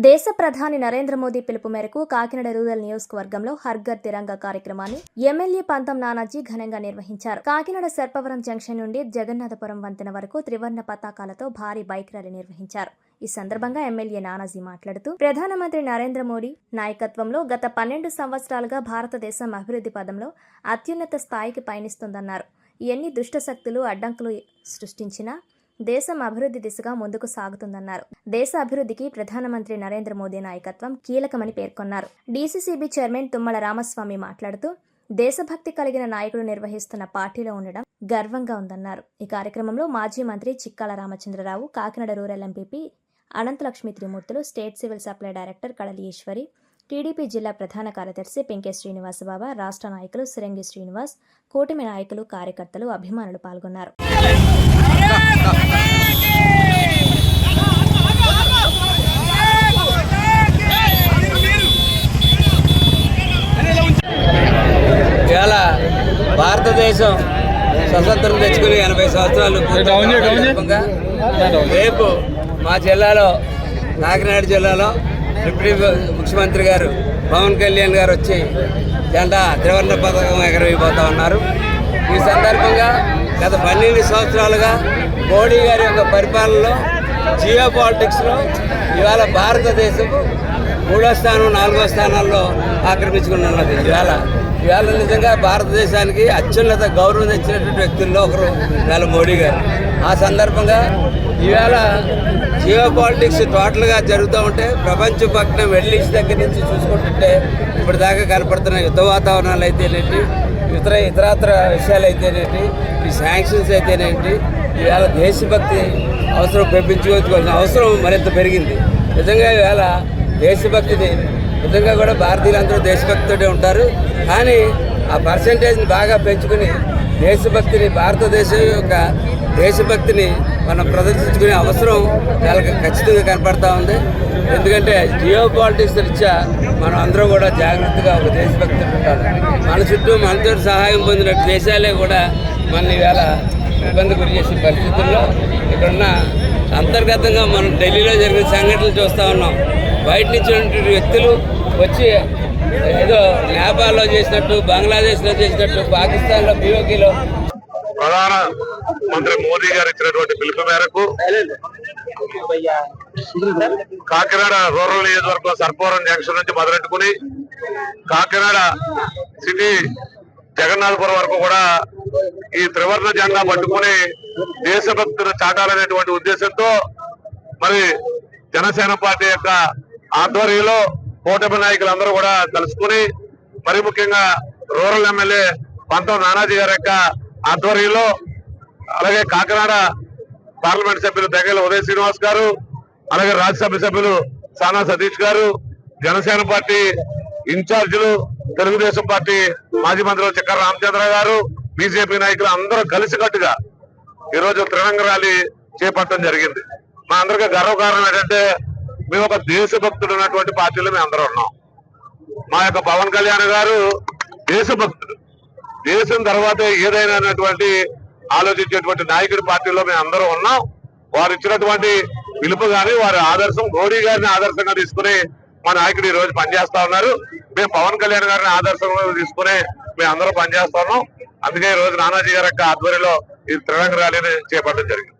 దేశ ప్రధాని నరేంద్ర మోదీ పిలుపు మేరకు కాకినాడ రూరల్ నియోజకవర్గంలో హర్ ఘర్ తిరంగా కార్యక్రమాన్ని ఎమ్మెల్యే పంతం నానాజీ ఘనంగా నిర్వహించారు. కాకినాడ సర్పవరం జంక్షన్ నుండి జగన్నాథపురం వంతెన వరకు త్రివర్ణ పతాకాలతో భారీ బైక్ ర్యాలీ నిర్వహించారు. ఈ సందర్భంగా ఎమ్మెల్యే నానాజీ మాట్లాడుతూ ప్రధానమంత్రి నరేంద్ర మోదీ నాయకత్వంలో గత 12 సంవత్సరాలుగా భారతదేశం అభివృద్ధి పదంలో అత్యున్నత స్థాయికి పయనిస్తుందన్నారు. ఎన్ని దుష్ట శక్తులు అడ్డంకులు సృష్టించినా దేశం అభివృద్ధి దిశగా ముందుకు సాగుతుందన్నారు. దేశ అభివృద్ధికి ప్రధానమంత్రి నరేంద్ర మోదీ నాయకత్వం కీలకమని పేర్కొన్నారు. డీసీసీబీ చైర్మన్ తుమ్మల రామస్వామి మాట్లాడుతూ దేశభక్తి కలిగిన నాయకుడు నిర్వహిస్తున్న పార్టీలో ఉండడం గర్వంగా ఉందన్నారు. ఈ కార్యక్రమంలో మాజీ మంత్రి చిక్కాల రామచంద్రరావు, కాకినాడ రూరల్ ఎంపీపీ అనంతలక్ష్మి త్రిమూర్తులు, స్టేట్ సివిల్ సప్లై డైరెక్టర్ కడలి ఈశ్వరి, టీడీపీ జిల్లా ప్రధాన కార్యదర్శి పెంకే శ్రీనివాసబాబా, రాష్ట్ర నాయకులు సిరంగి శ్రీనివాస్, కూటమి నాయకులు, కార్యకర్తలు, అభిమానులు పాల్గొన్నారు. ఇవాళ భారతదేశం స్వతంత్రం తెచ్చుకుని 80 సంవత్సరాలు రేపు మా జిల్లాలో, కాకినాడ జిల్లాలో డిప్యూటీ ముఖ్యమంత్రి గారు పవన్ కళ్యాణ్ గారు వచ్చి జెండా త్రివర్ణ పతాకం ఎగరవేయబోతా ఉన్నారు. ఈ సందర్భంగా గత 12 సంవత్సరాలుగా మోడీ గారి యొక్క పరిపాలనలో జియో పాలిటిక్స్లో ఇవాళ భారతదేశం 3వ స్థానం 4వ స్థానాల్లో ఆక్రమించుకున్నది. ఇవాళ నిజంగా భారతదేశానికి అత్యున్నత గౌరవం తెచ్చినటువంటి వ్యక్తుల్లో ఒకరు ఇవాళ మోడీ గారు. ఆ సందర్భంగా ఇవాళ జియో పాలిటిక్స్ టోటల్గా జరుగుతూ ఉంటే ప్రపంచ పక్కన వెల్లీస్ దగ్గర నుంచి చూసుకుంటుంటే ఇప్పటిదాకా కనపడుతున్న యుద్ధ వాతావరణాలు అయితేనేంటి, ఇతరత్ర విషయాలు అయితేనేంటి, ఈ శాంక్షన్స్ అయితేనేంటి, ఇవాళ దేశభక్తి అవసరం పెంపించుకోవాల్సిన అవసరం మరింత పెరిగింది. నిజంగా ఇవాళ దేశభక్తిని నిజంగా కూడా భారతీయులందరూ దేశభక్తితోనే ఉంటారు. కానీ ఆ పర్సంటేజ్ని బాగా పెంచుకుని దేశభక్తిని, భారతదేశం యొక్క దేశభక్తిని మనం ప్రదర్శించుకునే అవసరం చాలా ఖచ్చితంగా కనపడతా ఉంది. ఎందుకంటే జియో పాలిటిక్స్ రీత్యా మనం అందరూ కూడా జాగ్రత్తగా ఒక దేశభక్తి ఉంటారు. మన చుట్టూ మనతో సహాయం పొందిన దేశాలే కూడా మన ఈవేళ ఇబ్బంది గురి చేసిన పరిస్థితుల్లో ఇక్కడున్న అంతర్గతంగా మనం ఢిల్లీలో జరిగిన సంఘటనలు చూస్తూ ఉన్నాం. బయట నుంచి ఉన్నటువంటి వ్యక్తులు వచ్చి ఏదో నేపాల్లో చేసినట్టు, బంగ్లాదేశ్లో చేసినట్టు, పాకిస్తాన్లో పిఓకేలో ప్రధాన మంత్రి మోదీ గారు ఇచ్చినటువంటి పిలుపు మేరకు కాకినాడ రూరల్ నియోజకవర్గం సర్పవరం జంక్షన్ నుంచి మొదలెట్టుకుని కాకినాడ సిటీ జగన్నాథపురం వరకు కూడా ఈ త్రివర్ణ జెండా పట్టుకుని దేశభక్తులు చాటాలనేటువంటి ఉద్దేశంతో మరి జనసేన పార్టీ యొక్క ఆధ్వర్యంలో కూటమి నాయకులందరూ కూడా కలుసుకుని, మరి ముఖ్యంగా రూరల్ ఎమ్మెల్యే పంతం నానాజీ గారి యొక్క ఆధ్వర్యంలో, అలాగే కాకినాడ పార్లమెంట్ సభ్యులు బెంగళ ఉదయ్ శ్రీనివాస్ గారు, అలాగే రాజ్యసభ సభ్యులు సానా సతీష్ గారు, జనసేన పార్టీ ఇన్ఛార్జీలు, తెలుగుదేశం పార్టీ మాజీ మంత్రులు చిక్కర రామచంద్ర గారు, బీజేపీ నాయకులు అందరూ కలిసికట్టుగా ఈరోజు త్రిరంగ ర్యాలీ చేపట్టడం జరిగింది. మా అందరికీ గర్వకారణం ఏంటంటే మేము ఒక దేశభక్తులు ఉన్నటువంటి పార్టీలో మేము అందరూ ఉన్నాం. మా యొక్క పవన్ కళ్యాణ్ గారు దేశభక్తుడు, దేశం తర్వాతే ఏదైనా అన్నటువంటి ఆలోచించేటువంటి నాయకుడి పార్టీలో మేము అందరూ ఉన్నాం. వారు ఇచ్చినటువంటి పిలుపు కానీ వారి ఆదర్శం, మోడీ గారిని ఆదర్శంగా తీసుకుని మా నాయకుడు ఈ రోజు పనిచేస్తా ఉన్నారు. మేము పవన్ కళ్యాణ్ గారిని ఆదర్శంగా తీసుకుని మేము అందరూ పనిచేస్తా ఉన్నాం. అందుకే ఈ రోజు నానాజీ గారి యొక్క ఆధ్వర్యంలో ఈ త్రిరంగ ర్యాలీని చేపట్టడం జరిగింది.